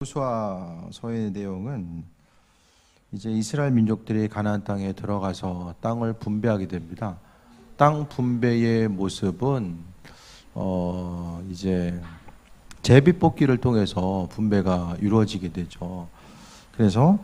여호수아서의 내용은 이제 이스라엘 민족들이 가나안 땅에 들어가서 땅을 분배하게 됩니다. 땅 분배의 모습은 이제 제비뽑기를 통해서 분배가 이루어지게 되죠. 그래서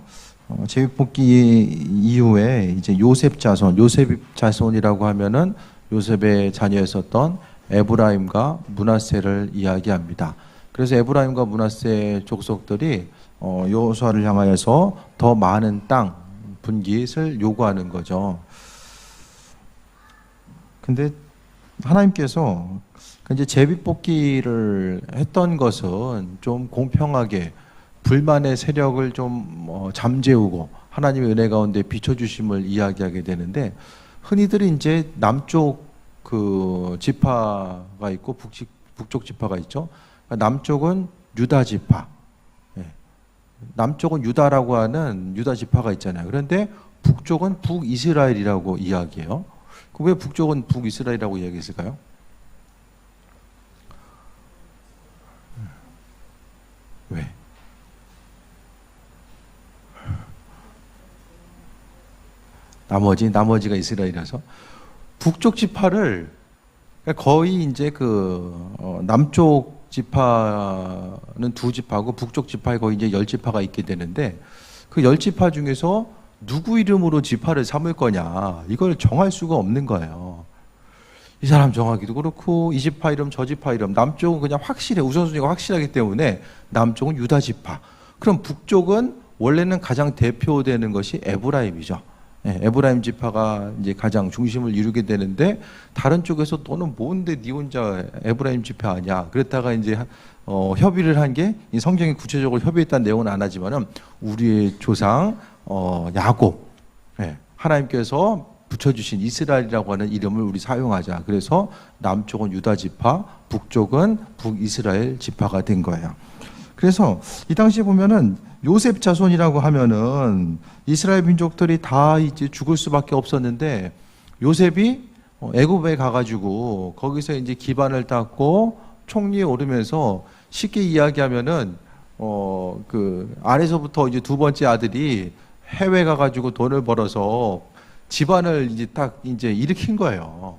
제비뽑기 이후에 이제 요셉 자손이라고 하면은 요셉의 자녀였었던 에브라임과 므낫세를 이야기합니다. 그래서 에브라임과 므낫세 족속들이 여호수아를 향하여서 더 많은 땅 분깃을 요구하는 거죠. 근데 하나님께서 이제 제비뽑기를 했던 것은 좀 공평하게 불만의 세력을 좀 잠재우고 하나님의 은혜 가운데 비춰주심을 이야기하게 되는데, 흔히들이 이제 남쪽 그 지파가 있고 북쪽 지파가 있죠. 남쪽은 유다 지파, 남쪽은 유다라고 하는 유다 지파가 있잖아요. 그런데 북쪽은 북이스라엘이라고 이야기해요. 왜 북쪽은 북이스라엘이라고 이야기했을까요? 왜? 나머지가 이스라엘이라서 북쪽 지파를 거의 이제 남쪽 지파는 두 지파고 북쪽 지파에 거의 이제 10지파가 있게 되는데, 그 10지파 중에서 누구 이름으로 지파를 삼을 거냐, 이걸 정할 수가 없는 거예요. 이 사람 정하기도 그렇고, 이 지파 이름 저 지파 이름. 남쪽은 그냥 확실해, 우선순위가 확실하기 때문에 남쪽은 유다 지파. 그럼 북쪽은 원래는 가장 대표되는 것이 에브라임이죠. 에브라임 지파가 이제 가장 중심을 이루게 되는데, 다른 쪽에서 너는 뭔데 네 혼자 에브라임 지파 아니야? 그랬다가 이제 협의를 한 게, 이 성경에 구체적으로 협의했다는 내용은 안 하지만은 우리의 조상 야곱, 하나님께서 붙여주신 이스라엘이라고 하는 이름을 우리 사용하자. 그래서 남쪽은 유다 지파, 북쪽은 북이스라엘 지파가 된 거예요. 그래서 이 당시에 보면은 요셉 자손이라고 하면은 이스라엘 민족들이 다 이제 죽을 수밖에 없었는데, 요셉이 애굽에 가가지고 거기서 이제 기반을 닦고 총리에 오르면서, 쉽게 이야기하면은 그 아래서부터 이제 두 번째 아들이 해외 가가지고 돈을 벌어서 집안을 이제 딱 이제 일으킨 거예요.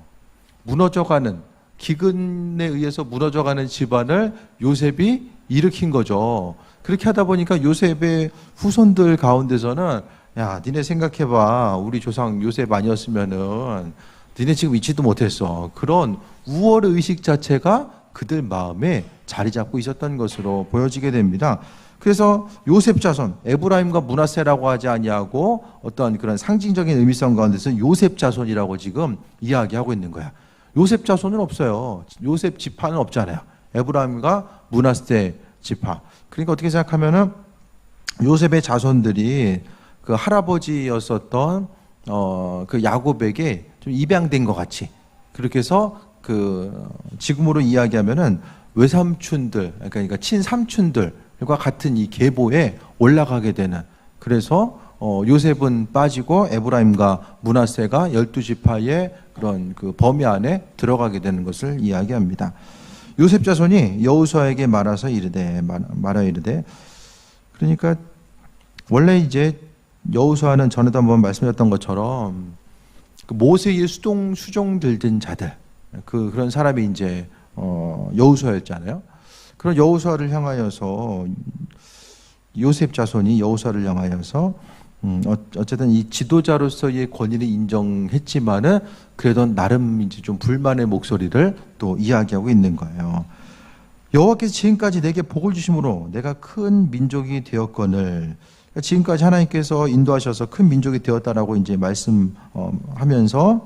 무너져가는, 기근에 의해서 무너져가는 집안을 요셉이 일으킨 거죠. 그렇게 하다 보니까 요셉의 후손들 가운데서는, 야, 니네 생각해봐, 우리 조상 요셉 아니었으면은 니네 지금 있지도 못했어. 그런 우월 의식 자체가 그들 마음에 자리 잡고 있었던 것으로 보여지게 됩니다. 그래서 요셉 자손, 에브라임과 므낫세라고 하지 아니하고 어떤 그런 상징적인 의미성 가운데서 요셉 자손이라고 지금 이야기하고 있는 거야. 요셉 자손은 없어요. 요셉 지파는 없잖아요. 에브라임과 므낫세 지파. 그러니까 어떻게 생각하면은 요셉의 자손들이 그 할아버지였었던 그 야곱에게 좀 입양된 것 같이, 그렇게 해서 그 지금으로 이야기하면은 외삼촌들, 그러니까 친삼촌들과 같은 이 계보에 올라가게 되는, 그래서 요셉은 빠지고 에브라임과 므낫세가 12지파의 그런 그 범위 안에 들어가게 되는 것을 이야기합니다. 요셉 자손이 여호수아에게 말하 이르되, 그러니까 원래 이제 여호수아는 전에도 한번 말씀드렸던 것처럼 그 모세의 수종 들든 자들, 그런 사람이 이제 여호수아였잖아요. 그런 여호수아를 향하여서, 요셉 자손이 여호수아를 향하여서 어쨌든 이 지도자로서의 권위를 인정했지만은 그래도 나름 이제 좀 불만의 목소리를 또 이야기하고 있는 거예요. 여호와께서 지금까지 내게 복을 주심으로 내가 큰 민족이 되었거늘, 지금까지 하나님께서 인도하셔서 큰 민족이 되었다라고 이제 말하면서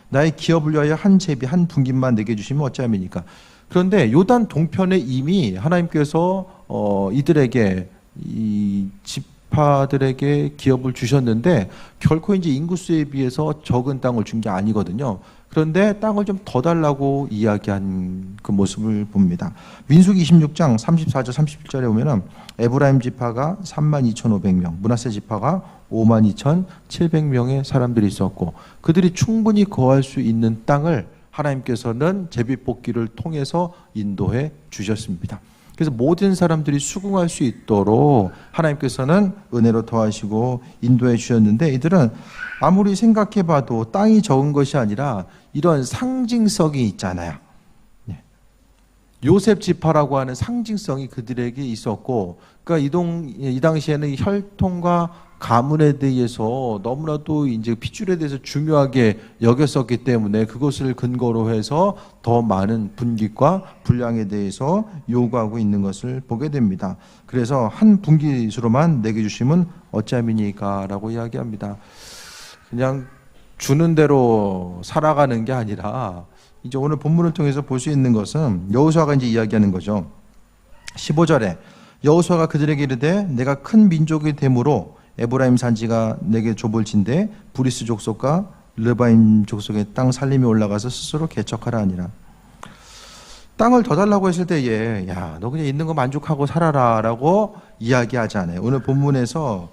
나의 기업을 위하여 한 제비 한 분깃만 내게 주시면 어찌함이니까. 그런데 요단 동편에 이미 하나님께서 이들에게, 이 지파들에게 기업을 주셨는데 결코 이제 인구수에 비해서 적은 땅을 준 게 아니거든요. 그런데 땅을 좀 더 달라고 이야기한 그 모습을 봅니다. 민수기 26장 34절 31절에 보면은 에브라임 지파가 32,500명, 므낫세 지파가 52,700명의 사람들이 있었고, 그들이 충분히 거할 수 있는 땅을 하나님께서는 제비뽑기를 통해서 인도해 주셨습니다. 그래서 모든 사람들이 수긍할 수 있도록 하나님께서는 은혜로 더하시고 인도해 주셨는데, 이들은 아무리 생각해 봐도 땅이 적은 것이 아니라 이런 상징성이 있잖아요. 요셉 지파라고 하는 상징성이 그들에게 있었고, 그러니까 이 당시에는 혈통과 가문에 대해서 너무나도 이제 핏줄에 대해서 중요하게 여겼었기 때문에 그것을 근거로 해서 더 많은 분깃과 분량에 대해서 요구하고 있는 것을 보게 됩니다. 그래서 한 분깃으로만 내게 주심은 어찌함이니까라고 이야기합니다. 그냥 주는 대로 살아가는 게 아니라, 이제 오늘 본문을 통해서 볼 수 있는 것은 여호수아가 이제 이야기하는 거죠. 15절에 여호수아가 그들에게 이르되 내가 큰 민족이 되므로 에브라임 산지가 내게 좁을진대 브리스 족속과 르바임 족속의 땅 살림이 올라가서 스스로 개척하라 하니라. 땅을 더 달라고 했을 때에 야, 너 그냥 있는 거 만족하고 살아라 라고 이야기하지 않아요. 오늘 본문에서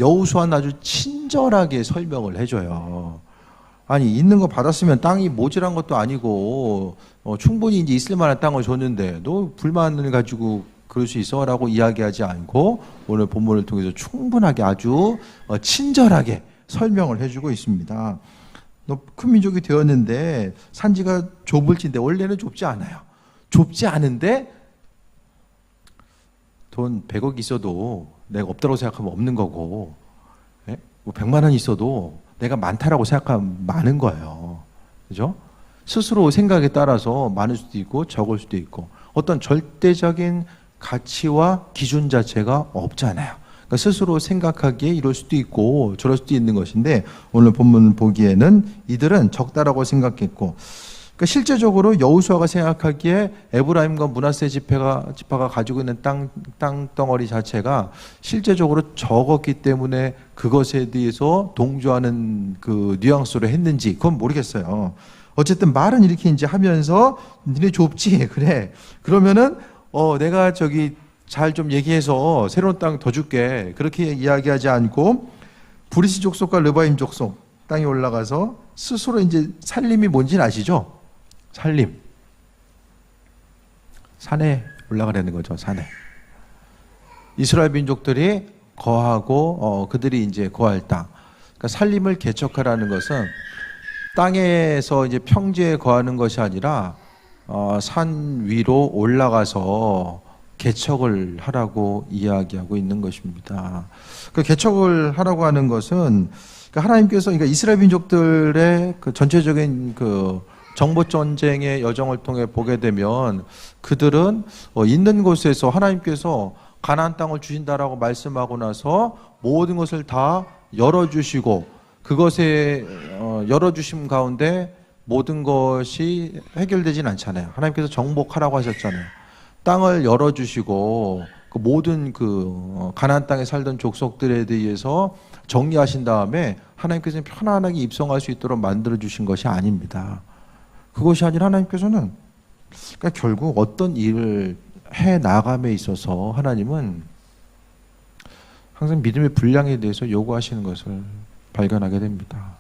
여호수아는 아주 친절하게 설명을 해줘요. 아니, 있는 거 받았으면 땅이 모자란 것도 아니고 충분히 이제 있을 만한 땅을 줬는데 너 불만을 가지고 그럴 수 있어 라고 이야기하지 않고 오늘 본문을 통해서 충분하게 아주 친절하게 설명을 해주고 있습니다. 너 큰 민족이 되었는데 산지가 좁을진데, 원래는 좁지 않아요. 좁지 않은데 돈 100억 있어도 내가 없다고 생각하면 없는 거고, 뭐 100만 원 있어도 내가 많다라고 생각하면 많은 거예요. 그죠? 스스로 생각에 따라서 많을 수도 있고 적을 수도 있고 어떤 절대적인 가치와 기준 자체가 없잖아요. 그러니까 스스로 생각하기에 이럴 수도 있고 저럴 수도 있는 것인데, 오늘 본문 보기에는 이들은 적다라고 생각했고, 그러니까 실제적으로 여호수아가 생각하기에 에브라임과 므낫세 지파가 가지고 있는 땅덩어리 자체가 실제적으로 적었기 때문에 그것에 대해서 동조하는 그 뉘앙스로 했는지 그건 모르겠어요. 어쨌든 말은 이렇게 이제 하면서 니네 좁지? 그래. 그러면은 내가 저기 잘 좀 얘기해서 새로운 땅 더 줄게. 그렇게 이야기하지 않고 브리스 족속과 르바임 족속 땅에 올라가서 스스로 이제 살림이 뭔지는 아시죠? 살림. 산에 올라가려는 거죠. 산에. 이스라엘 민족들이 거하고 그들이 이제 거할 땅. 그러니까 살림을 개척하라는 것은 땅에서 이제 평지에 거하는 것이 아니라 산 위로 올라가서 개척을 하라고 이야기하고 있는 것입니다. 그 개척을 하라고 하는 것은 하나님께서, 그러니까 이스라엘 민족들의 그 전체적인 그 정복 전쟁의 여정을 통해 보게 되면 그들은 있는 곳에서 하나님께서 가나안 땅을 주신다라고 말씀하고 나서 모든 것을 다 열어주시고, 그것에 열어주심 가운데 모든 것이 해결되진 않잖아요. 하나님께서 정복하라고 하셨잖아요. 땅을 열어주시고 그 모든 그 가나안 땅에 살던 족속들에 대해서 정리하신 다음에 하나님께서는 편안하게 입성할 수 있도록 만들어 주신 것이 아닙니다. 그것이 아니라 하나님께서는, 그러니까 결국 어떤 일을 해 나감에 있어서 하나님은 항상 믿음의 분량에 대해서 요구하시는 것을 발견하게 됩니다.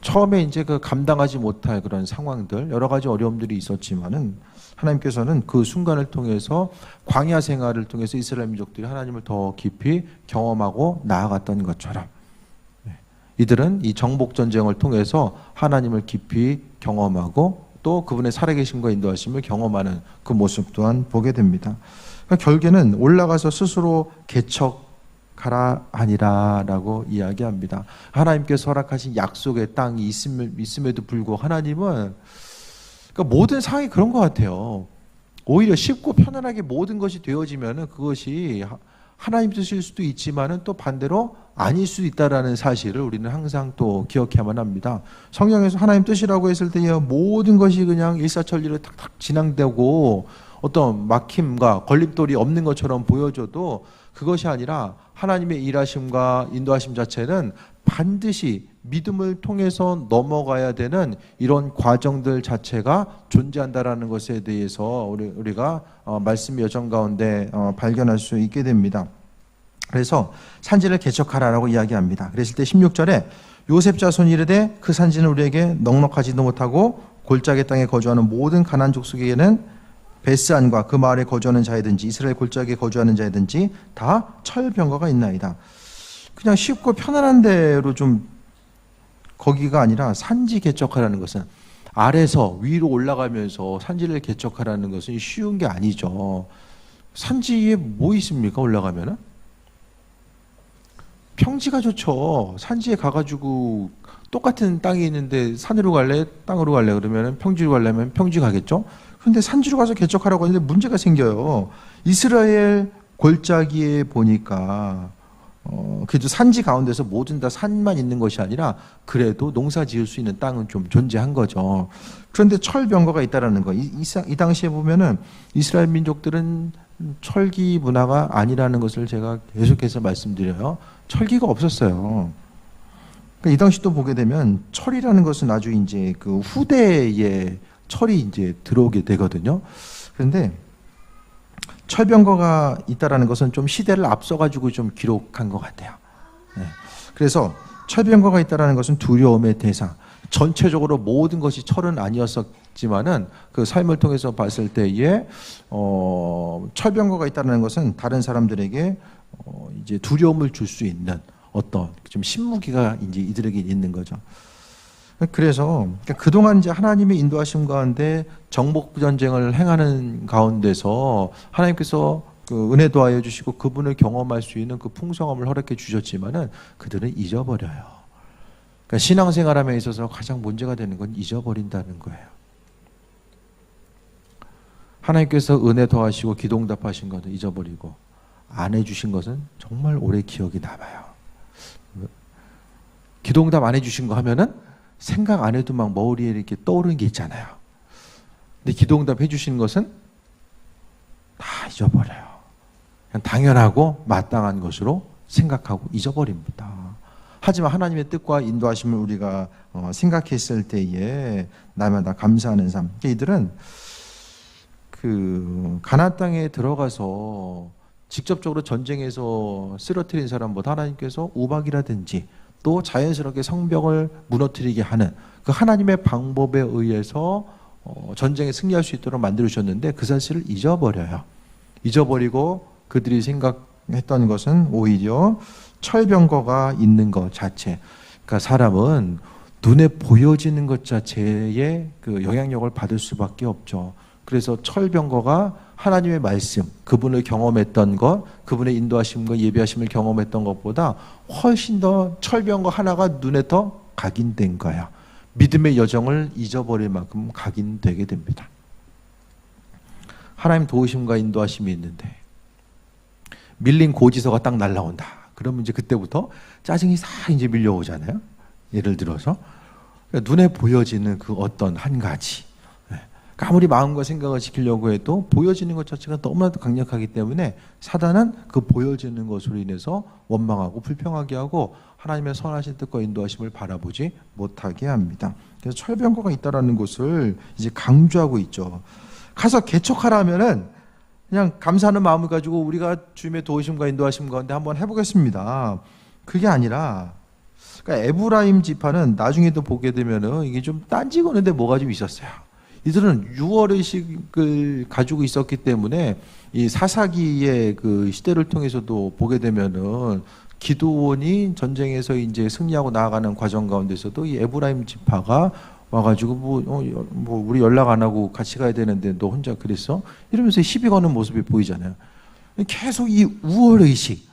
처음에 이제 그 감당하지 못할 그런 상황들, 여러 가지 어려움들이 있었지만은 하나님께서는 그 순간을 통해서 광야 생활을 통해서 이스라엘 민족들이 하나님을 더 깊이 경험하고 나아갔던 것처럼 이들은 이 정복 전쟁을 통해서 하나님을 깊이 경험하고 또 그분의 살아계심과 인도하심을 경험하는 그 모습 또한 보게 됩니다. 그러니까 결국에는 올라가서 스스로 개척하라 아니라라고 이야기합니다. 하나님께서 허락하신 약속의 땅이 있음에도 불구하고 하나님은, 그러니까 모든 상황이 그런 것 같아요. 오히려 쉽고 편안하게 모든 것이 되어지면은 그것이 하나님 뜻일 수도 있지만은 또 반대로 아닐 수 있다라는 사실을 우리는 항상 또 기억해야만 합니다. 성경에서 하나님 뜻이라고 했을 때 모든 것이 그냥 일사천리로 탁탁 진행되고 어떤 막힘과 걸림돌이 없는 것처럼 보여줘도 그것이 아니라 하나님의 일하심과 인도하심 자체는 반드시 믿음을 통해서 넘어가야 되는 이런 과정들 자체가 존재한다라는 것에 대해서 우리가 말씀 여정 가운데 발견할 수 있게 됩니다. 그래서 산지를 개척하라라고 이야기합니다. 그랬을 때 16절에 요셉 자손이 이르되 그 산지는 우리에게 넉넉하지도 못하고 골짜기 땅에 거주하는 모든 가나안 족속에게는 베스안과 그 마을에 거주하는 자이든지 이스라엘 골짜기에 거주하는 자이든지 다 철병거가 있나이다. 그냥 쉽고 편안한 대로 좀 거기가 아니라 산지 개척하라는 것은 아래서 위로 올라가면서 산지를 개척하라는 것은 쉬운 게 아니죠. 산지에 뭐 있습니까? 올라가면은 평지가 좋죠. 산지에 가가지고 똑같은 땅이 있는데 산으로 갈래? 땅으로 갈래? 그러면 평지로 가려면 평지 가겠죠. 그런데 산지로 가서 개척하라고 하는데 문제가 생겨요. 이스라엘 골짜기에 보니까 그래도 산지 가운데서 모든 다 산만 있는 것이 아니라 그래도 농사 지을 수 있는 땅은 좀 존재한 거죠. 그런데 철병거가 있다라는 거. 이 당시에 보면은 이스라엘 민족들은 철기 문화가 아니라는 것을 제가 계속해서 말씀드려요. 철기가 없었어요. 그러니까 이 당시 또 보게 되면 철이라는 것은 아주 이제 그 후대에 철이 이제 들어오게 되거든요. 그런데 철병거가 있다라는 것은 좀 시대를 앞서가지고 좀 기록한 것 같아요. 네. 그래서 철병거가 있다라는 것은 두려움의 대상. 전체적으로 모든 것이 철은 아니었었지만은 그 삶을 통해서 봤을 때에 철병거가 있다는 것은 다른 사람들에게 이제 두려움을 줄 수 있는 어떤 좀 신무기가 이제 이들에게 있는 거죠. 그래서 그동안 이제 하나님의 인도하심 가운데 정복 전쟁을 행하는 가운데서 하나님께서 그 은혜 도하여 주시고 그분을 경험할 수 있는 그 풍성함을 허락해 주셨지만은 그들은 잊어버려요. 그러니까 신앙생활함에 있어서 가장 문제가 되는 건 잊어버린다는 거예요. 하나님께서 은혜 더하시고 기도응답하신 것은 잊어버리고 안 해주신 것은 정말 오래 기억이 남아요. 기도응답 안 해주신 거 하면은 생각 안 해도 막 머리에 이렇게 떠오르는 게 있잖아요. 근데 기도응답 해주신 것은 다 잊어버려요. 그냥 당연하고 마땅한 것으로 생각하고 잊어버립니다. 하지만 하나님의 뜻과 인도하심을 우리가 생각했을 때에 날마다 감사하는 삶. 이들은 그 가나안 땅에 들어가서 직접적으로 전쟁에서 쓰러뜨린 사람보다 하나님께서 우박이라든지 또 자연스럽게 성벽을 무너뜨리게 하는 그 하나님의 방법에 의해서 전쟁에 승리할 수 있도록 만들어주셨는데 그 사실을 잊어버려요. 잊어버리고 그들이 생각했던 것은 오히려 철병거가 있는 것 자체. 그러니까 사람은 눈에 보여지는 것 자체에 그 영향력을 받을 수밖에 없죠. 그래서 철병거가 하나님의 말씀, 그분을 경험했던 것, 그분의 인도하심과 예비하심을 경험했던 것보다 훨씬 더 철병거 하나가 눈에 더 각인된 거야. 믿음의 여정을 잊어버릴 만큼 각인되게 됩니다. 하나님 도우심과 인도하심이 있는데 밀린 고지서가 딱 날라온다. 그러면 이제 그때부터 짜증이 싹 이제 밀려오잖아요. 예를 들어서 그러니까 눈에 보여지는 그 어떤 한 가지. 아무리 마음과 생각을 지키려고 해도 보여지는 것 자체가 너무나도 강력하기 때문에 사단은 그 보여지는 것으로 인해서 원망하고 불평하게 하고 하나님의 선하신 뜻과 인도하심을 바라보지 못하게 합니다. 그래서 철병거가 있다라는 것을 이제 강조하고 있죠. 가서 개척하라면은 그냥 감사하는 마음을 가지고 우리가 주님의 도우심과 인도하심 가운데 한번 해보겠습니다. 그게 아니라 그러니까 에브라임 지파는 나중에도 보게 되면은 이게 좀 딴지거는데 뭐가 좀 있었어요. 이들은 유월의식을 가지고 있었기 때문에 이 사사기의 그 시대를 통해서도 보게 되면은 기드온이 전쟁에서 이제 승리하고 나아가는 과정 가운데서도 이 에브라임 지파가 와가지고 뭐 우리 연락 안 하고 같이 가야 되는데 너 혼자 그랬어? 이러면서 시비 거는 모습이 보이잖아요. 계속 이 우월의식,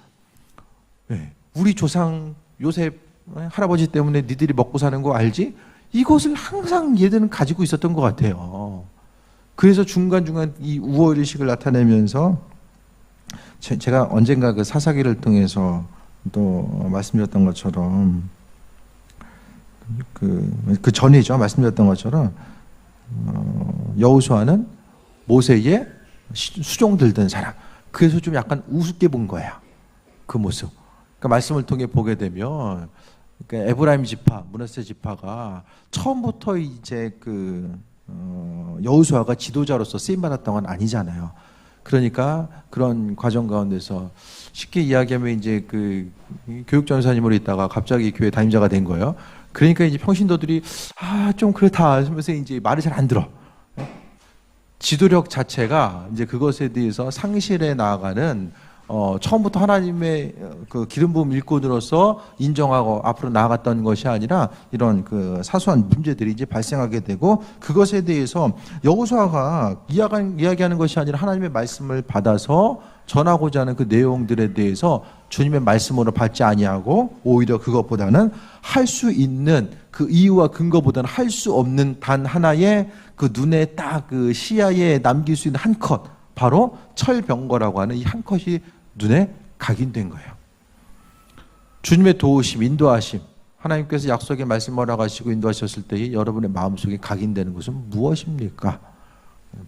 우리 조상 요셉 할아버지 때문에 니들이 먹고 사는 거 알지? 이것을 항상 얘들은 가지고 있었던 것 같아요. 그래서 중간중간 이 우월의식을 나타내면서 제가 언젠가 그 사사기를 통해서 또 말씀드렸던 것처럼 그 전이죠. 말씀드렸던 것처럼 여호수아는 모세의 수종 들던 사람. 그래서 좀 약간 우습게 본 거야. 그 모습. 그러니까 말씀을 통해 보게 되면 그러니까 에브라임 지파, 므낫세 지파가 처음부터 이제 여호수아가 지도자로서 쓰임 받았던 건 아니잖아요. 그러니까 그런 과정 가운데서 쉽게 이야기하면 이제 그 교육 전사님으로 있다가 갑자기 교회 담임자가 된 거예요. 그러니까 이제 평신도들이 좀 그렇다 하면서 이제 말을 잘 안 들어. 지도력 자체가 이제 그것에 대해서 상실해 나아가는 처음부터 하나님의 그 기름 부음 일꾼으로서 인정하고 앞으로 나아갔던 것이 아니라 이런 그 사소한 문제들이 이제 발생하게 되고, 그것에 대해서 여호수아가 이야기하는 것이 아니라 하나님의 말씀을 받아서 전하고자 하는 그 내용들에 대해서 주님의 말씀으로 받지 아니하고 오히려 그것보다는 할 수 있는 그 이유와 근거보다는 할 수 없는 단 하나의 그 눈에 딱 그 시야에 남길 수 있는 한 컷, 바로 철병거라고 하는 이 한 컷이 눈에 각인된 거예요. 주님의 도우심, 인도하심, 하나님께서 약속의 말씀을 허락하시고 인도하셨을 때에 여러분의 마음속에 각인되는 것은 무엇입니까?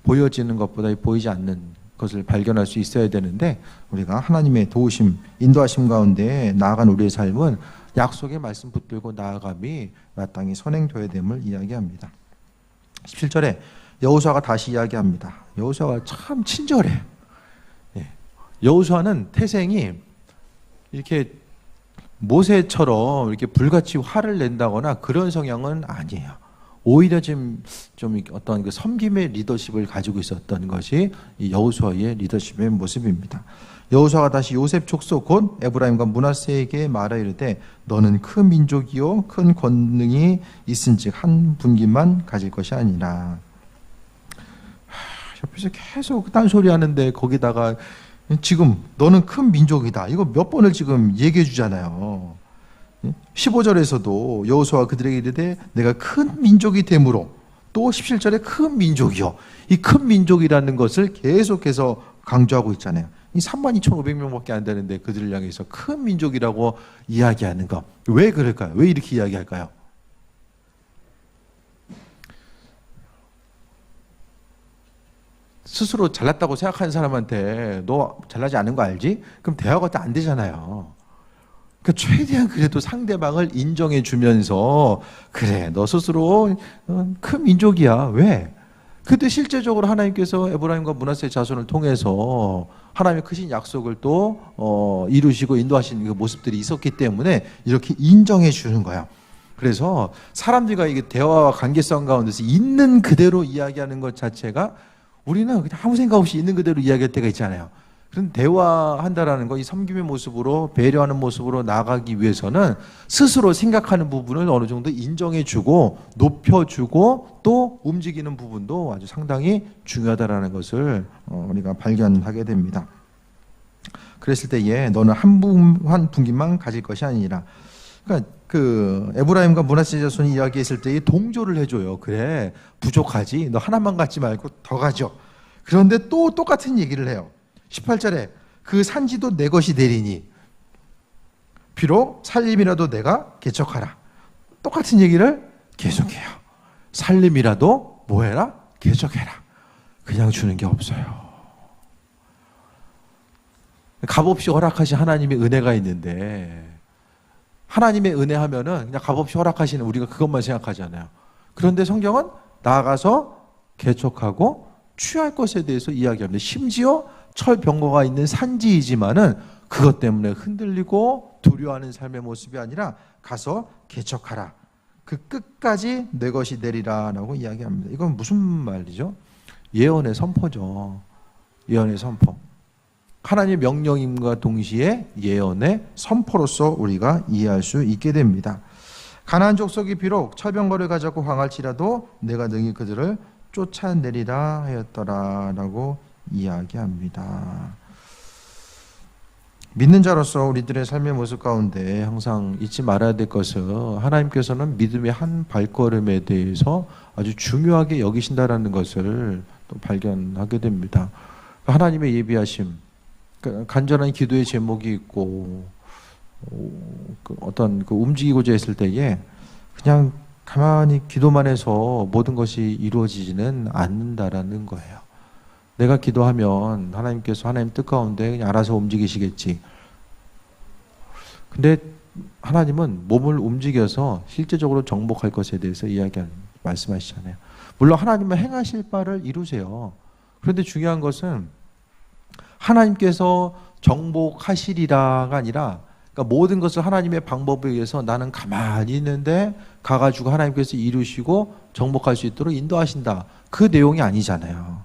보여지는 것보다 보이지 않는 것을 발견할 수 있어야 되는데, 우리가 하나님의 도우심, 인도하심 가운데 나아간 우리의 삶은 약속의 말씀 붙들고 나아감이 마땅히 선행되어야 됨을 이야기합니다. 17절에 여호수아가 다시 이야기합니다. 여호수아가 참 친절해. 여호수아는 태생이 이렇게 모세처럼 이렇게 불같이 화를 낸다거나 그런 성향은 아니에요. 오히려 좀 어떤 그 섬김의 리더십을 가지고 있었던 것이 이 여호수아의 리더십의 모습입니다. 여호수아가 다시 요셉 족속 곧 에브라임과 므낫세에게 말하 이르되 너는 큰 민족이요 큰 권능이 있은즉 한 분기만 가질 것이 아니라. 옆에서 계속 딴소리 하는데 거기다가 지금 너는 큰 민족이다, 이거 몇 번을 지금 얘기해 주잖아요. 15절에서도 여호수아가 그들에게 이르되 내가 큰 민족이 되므로, 또 17절에 큰 민족이요, 이 큰 민족이라는 것을 계속해서 강조하고 있잖아요. 이 32,500명밖에 안 되는데 그들을 향해서 큰 민족이라고 이야기하는 거, 왜 그럴까요? 왜 이렇게 이야기할까요? 스스로 잘났다고 생각하는 사람한테 너 잘나지 않은 거 알지? 그럼 대화가 안 되잖아요. 그러니까 최대한 그래도 상대방을 인정해 주면서 그래 너 스스로 큰 민족이야. 왜? 그때 실제적으로 하나님께서 에브라임과 므낫세 자손을 통해서 하나님의 크신 약속을 또 이루시고 인도하신 그 모습들이 있었기 때문에 이렇게 인정해 주는 거야. 그래서 사람들과 이게 대화와 관계성 가운데서 있는 그대로 이야기하는 것 자체가, 우리는 그냥 아무 생각 없이 있는 그대로 이야기할 때가 있잖아요. 그런 대화한다라는 거, 이 섬김의 모습으로, 배려하는 모습으로 나아가기 위해서는 스스로 생각하는 부분을 어느 정도 인정해주고 높여주고 또 움직이는 부분도 아주 상당히 중요하다라는 것을 우리가 발견하게 됩니다. 그랬을 때에 너는 한 분기만 가질 것이 아니라, 그러니까 그 에브라임과 므낫세 자손이 이야기했을 때 동조를 해줘요. 그래 부족하지, 너 하나만 갖지 말고 더 가져. 그런데 또 똑같은 얘기를 해요. 18절에 그 산지도 내 것이 되리니 비록 살림이라도 내가 개척하라. 똑같은 얘기를 계속해요. 살림이라도 뭐해라? 개척해라. 그냥 주는 게 없어요. 값없이 허락하신 하나님의 은혜가 있는데, 하나님의 은혜 하면은 그냥 값없이 허락하시는 우리가 그것만 생각하잖아요. 그런데 성경은 나아가서 개척하고 취할 것에 대해서 이야기합니다. 심지어 철병거가 있는 산지이지만은 그것 때문에 흔들리고 두려워하는 삶의 모습이 아니라 가서 개척하라. 그 끝까지 내 것이 되리라라고 이야기합니다. 이건 무슨 말이죠? 예언의 선포죠. 예언의 선포. 하나님의 명령임과 동시에 예언의 선포로서 우리가 이해할 수 있게 됩니다. 가나안 족속이 비록 철병거를 가졌고 황할지라도 내가 능히 그들을 쫓아내리라 하였더라라고 이야기합니다. 믿는 자로서 우리들의 삶의 모습 가운데 항상 잊지 말아야 될 것은, 하나님께서는 믿음의 한 발걸음에 대해서 아주 중요하게 여기신다라는 것을 또 발견하게 됩니다. 하나님의 예비하심, 간절한 기도의 제목이 있고 어떤 그 움직이고자 했을 때에 그냥 가만히 기도만 해서 모든 것이 이루어지지는 않는다라는 거예요. 내가 기도하면 하나님께서 하나님 뜻 가운데 그냥 알아서 움직이시겠지. 근데 하나님은 몸을 움직여서 실제적으로 정복할 것에 대해서 말씀하시잖아요. 물론 하나님은 행하실 바를 이루세요. 그런데 중요한 것은 하나님께서 정복하시리라가 아니라, 그러니까 모든 것을 하나님의 방법에 의해서 나는 가만히 있는데 가가지고 하나님께서 이루시고 정복할 수 있도록 인도하신다. 그 내용이 아니잖아요.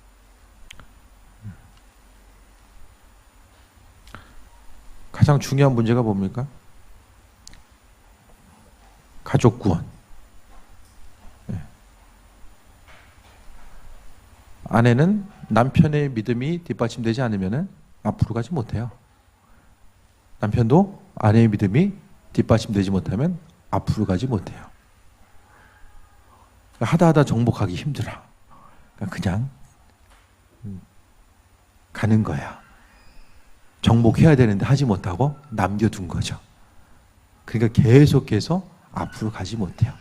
가장 중요한 문제가 뭡니까? 가족 구원. 아내는 남편의 믿음이 뒷받침되지 않으면 앞으로 가지 못해요. 남편도 아내의 믿음이 뒷받침되지 못하면 앞으로 가지 못해요. 하다 정복하기 힘들어. 그냥 가는 거야. 정복해야 되는데 하지 못하고 남겨둔 거죠. 그러니까 계속해서 앞으로 가지 못해요.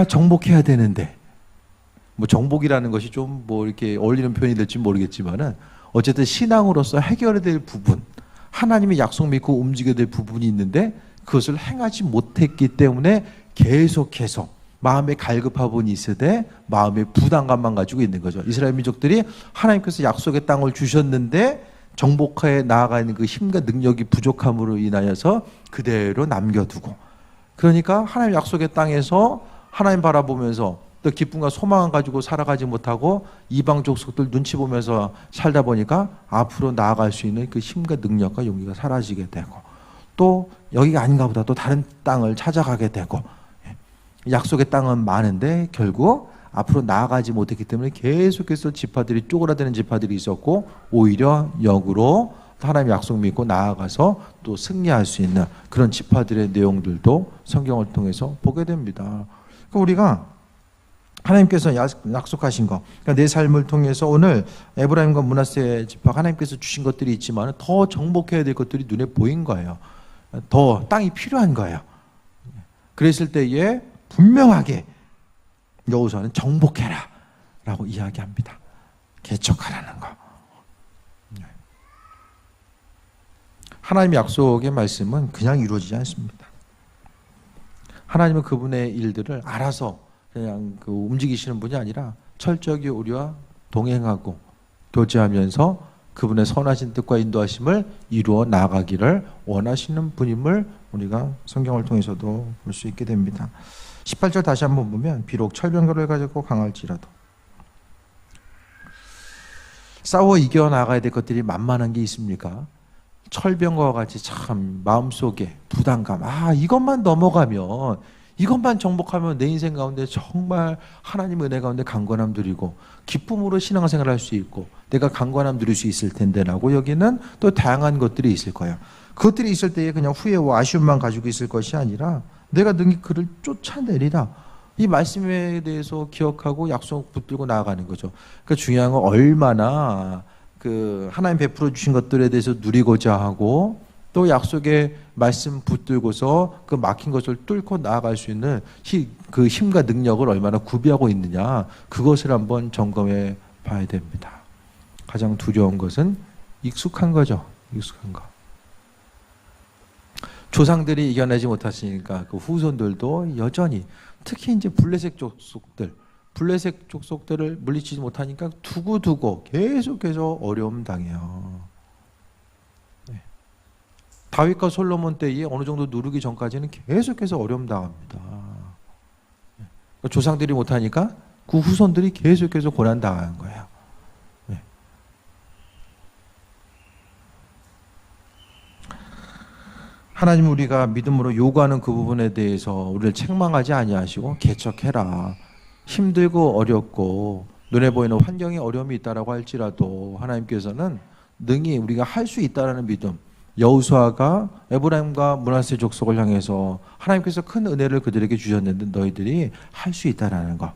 정복해야 되는데. 뭐 정복이라는 것이 좀 뭐 이렇게 어울리는 표현이 될지 모르겠지만은 어쨌든 신앙으로서 해결해야 될 부분, 하나님의 약속 믿고 움직여야 될 부분이 있는데 그것을 행하지 못했기 때문에 계속해서 마음에 갈급함이 있으되 마음의 부담감만 가지고 있는 거죠. 이스라엘 민족들이 하나님께서 약속의 땅을 주셨는데 정복해 나아가는 그 힘과 능력이 부족함으로 인하여서 그대로 남겨두고, 그러니까 하나님 약속의 땅에서 하나님 바라보면서 또 기쁨과 소망을 가지고 살아가지 못하고 이방 족속들 눈치 보면서 살다 보니까 앞으로 나아갈 수 있는 그 힘과 능력과 용기가 사라지게 되고, 또 여기가 아닌가 보다 또 다른 땅을 찾아가게 되고, 약속의 땅은 많은데 결국 앞으로 나아가지 못했기 때문에 계속해서 지파들이 쪼그라드는 지파들이 있었고, 오히려 역으로 하나님 약속 믿고 나아가서 또 승리할 수 있는 그런 지파들의 내용들도 성경을 통해서 보게 됩니다. 그러니까 우리가 하나님께서 약속하신 것, 그러니까 내 삶을 통해서 오늘 에브라임과 므낫세 지파 하나님께서 주신 것들이 있지만 더 정복해야 될 것들이 눈에 보인 거예요. 더 땅이 필요한 거예요. 그랬을 때에 분명하게 여호수아는 정복해라 라고 이야기합니다. 개척하라는 거. 하나님의 약속의 말씀은 그냥 이루어지지 않습니다. 하나님은 그분의 일들을 알아서 그냥 움직이시는 분이 아니라 철저하게 우리와 동행하고 교제하면서 그분의 선하신 뜻과 인도하심을 이루어 나가기를 원하시는 분임을 우리가 성경을 통해서도 볼 수 있게 됩니다. 18절 다시 한번 보면 비록 철병거를 가지고 강할지라도 싸워 이겨나가야 될 것들이 만만한 게 있습니까? 철병거와 같이 참 마음속에 부담감, 이것만 넘어가면, 이것만 정복하면 내 인생 가운데 정말 하나님의 은혜 가운데 강건함 누리고 기쁨으로 신앙생활을 할 수 있고 내가 강건함 누릴 수 있을 텐데라고 여기는 또 다양한 것들이 있을 거예요. 그것들이 있을 때에 그냥 후회와 아쉬움만 가지고 있을 것이 아니라 내가 능히 그를 쫓아내리라, 이 말씀에 대해서 기억하고 약속 붙들고 나아가는 거죠. 그러니까 중요한 건 얼마나 그 하나님 베풀어 주신 것들에 대해서 누리고자 하고 또 약속의 말씀 붙들고서 그 막힌 것을 뚫고 나아갈 수 있는 그 힘과 능력을 얼마나 구비하고 있느냐, 그것을 한번 점검해 봐야 됩니다. 가장 두려운 것은 익숙한 거죠. 익숙한 거. 조상들이 이겨내지 못하시니까 그 후손들도 여전히, 특히 이제 블레셋 족속들을 물리치지 못하니까 두고두고 계속해서 어려움 당해요. 다윗과 솔로몬 때에 어느 정도 누르기 전까지는 계속해서 어려움 당합니다. 조상들이 못하니까 그 후손들이 계속해서 고난 당하는 거예요. 하나님 우리가 믿음으로 요구하는 그 부분에 대해서 우리를 책망하지 아니하시고 개척해라. 힘들고 어렵고 눈에 보이는 환경에 어려움이 있다라고 할지라도 하나님께서는 능히 우리가 할 수 있다라는 믿음, 여호수아가 에브라임과 므낫세 족속을 향해서 하나님께서 큰 은혜를 그들에게 주셨는데 너희들이 할 수 있다라는 거,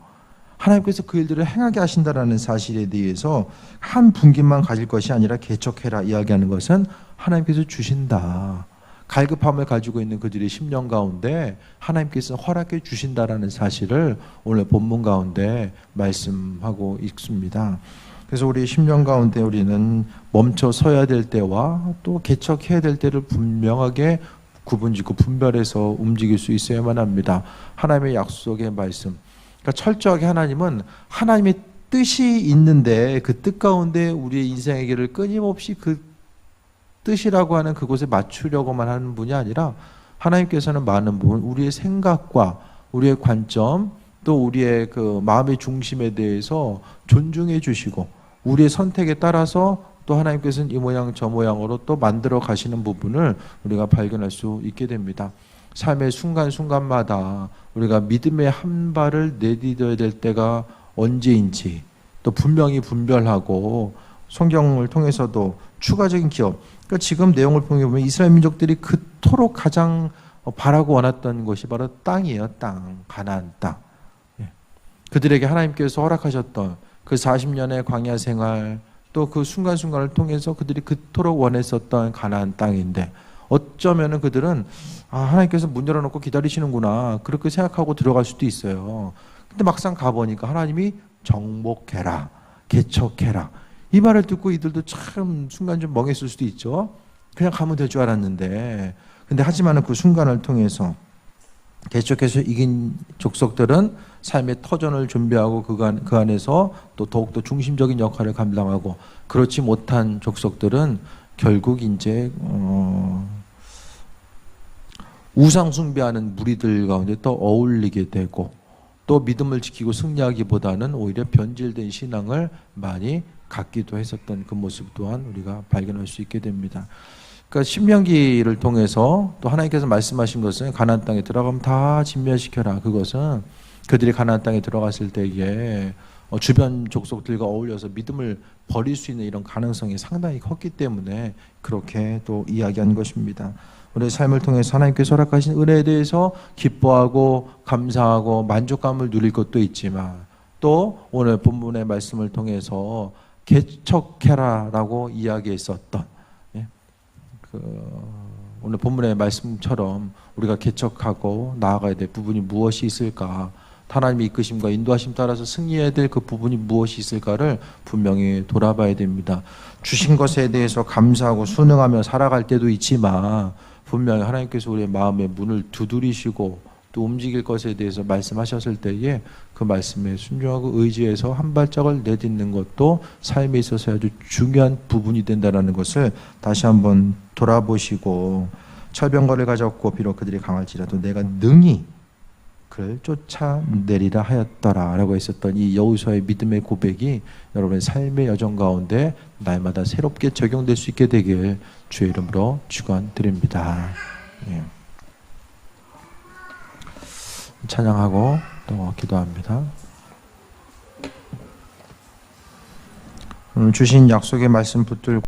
하나님께서 그 일들을 행하게 하신다라는 사실에 대해서 한 분기만 가질 것이 아니라 개척해라 이야기하는 것은 하나님께서 주신다. 갈급함을 가지고 있는 그들의 심령 가운데 하나님께서 허락해 주신다라는 사실을 오늘 본문 가운데 말씀하고 있습니다. 그래서 우리 심령 가운데 우리는 멈춰 서야 될 때와 또 개척해야 될 때를 분명하게 구분짓고 분별해서 움직일 수 있어야만 합니다. 하나님의 약속의 말씀, 그러니까 철저하게 하나님은 하나님의 뜻이 있는데 그 뜻 가운데 우리의 인생의 길을 끊임없이 그 뜻이라고 하는 그곳에 맞추려고만 하는 분이 아니라 하나님께서는 많은 부분 우리의 생각과 우리의 관점 또 우리의 그 마음의 중심에 대해서 존중해 주시고 우리의 선택에 따라서 또 하나님께서는 이 모양 저 모양으로 또 만들어 가시는 부분을 우리가 발견할 수 있게 됩니다. 삶의 순간순간마다 우리가 믿음의 한 발을 내디뎌야 될 때가 언제인지 또 분명히 분별하고 성경을 통해서도 추가적인 기업, 그러니까 지금 내용을 보면 이스라엘 민족들이 그토록 가장 바라고 원했던 것이 바로 땅이에요. 땅, 가나안 땅. 그들에게 하나님께서 허락하셨던 그 40년의 광야 생활, 또 그 순간순간을 통해서 그들이 그토록 원했었던 가나안 땅인데 어쩌면은 그들은 하나님께서 문 열어놓고 기다리시는구나 그렇게 생각하고 들어갈 수도 있어요. 근데 막상 가보니까 하나님이 정복해라, 개척해라 이 말을 듣고 이들도 참 순간 좀 멍했을 수도 있죠. 그냥 가면 될 줄 알았는데 근데 하지만은 그 순간을 통해서 개척해서 이긴 족속들은 삶의 터전을 준비하고 그 안에서 또 더욱더 중심적인 역할을 감당하고 그렇지 못한 족속들은 결국 이제 우상 숭배하는 무리들 가운데 또 어울리게 되고 또 믿음을 지키고 승리하기보다는 오히려 변질된 신앙을 많이 갖기도 했었던 그 모습 또한 우리가 발견할 수 있게 됩니다. 그러니까 신명기를 통해서 또 하나님께서 말씀하신 것은 가나안 땅에 들어가면 다 진멸시켜라. 그것은 그들이 가나안 땅에 들어갔을 때에 주변 족속들과 어울려서 믿음을 버릴 수 있는 이런 가능성이 상당히 컸기 때문에 그렇게 또 이야기한 것입니다. 우리의 삶을 통해서 하나님께서 허락하신 은혜에 대해서 기뻐하고 감사하고 만족감을 누릴 것도 있지만 또 오늘 본문의 말씀을 통해서 개척해라라고 이야기했었던 오늘 본문의 말씀처럼 우리가 개척하고 나아가야 될 부분이 무엇이 있을까? 하나님의 이끄심과 인도하심 따라서 승리해야 될 그 부분이 무엇이 있을까를 분명히 돌아봐야 됩니다. 주신 것에 대해서 감사하고 순응하며 살아갈 때도 있지만 분명히 하나님께서 우리의 마음의 문을 두드리시고 또 움직일 것에 대해서 말씀하셨을 때에 그 말씀에 순종하고 의지해서 한 발짝을 내딛는 것도 삶에 있어서 아주 중요한 부분이 된다는 것을 다시 한번 돌아보시고 철병거를 가졌고 비록 그들이 강할지라도 내가 능히 그를 쫓아내리라 하였더라 라고 했었던 이 여호수아의 믿음의 고백이 여러분의 삶의 여정 가운데 날마다 새롭게 적용될 수 있게 되길 주의 이름으로 축원드립니다. 예. 찬양하고 또 기도합니다. 주신 약속의 말씀 붙들고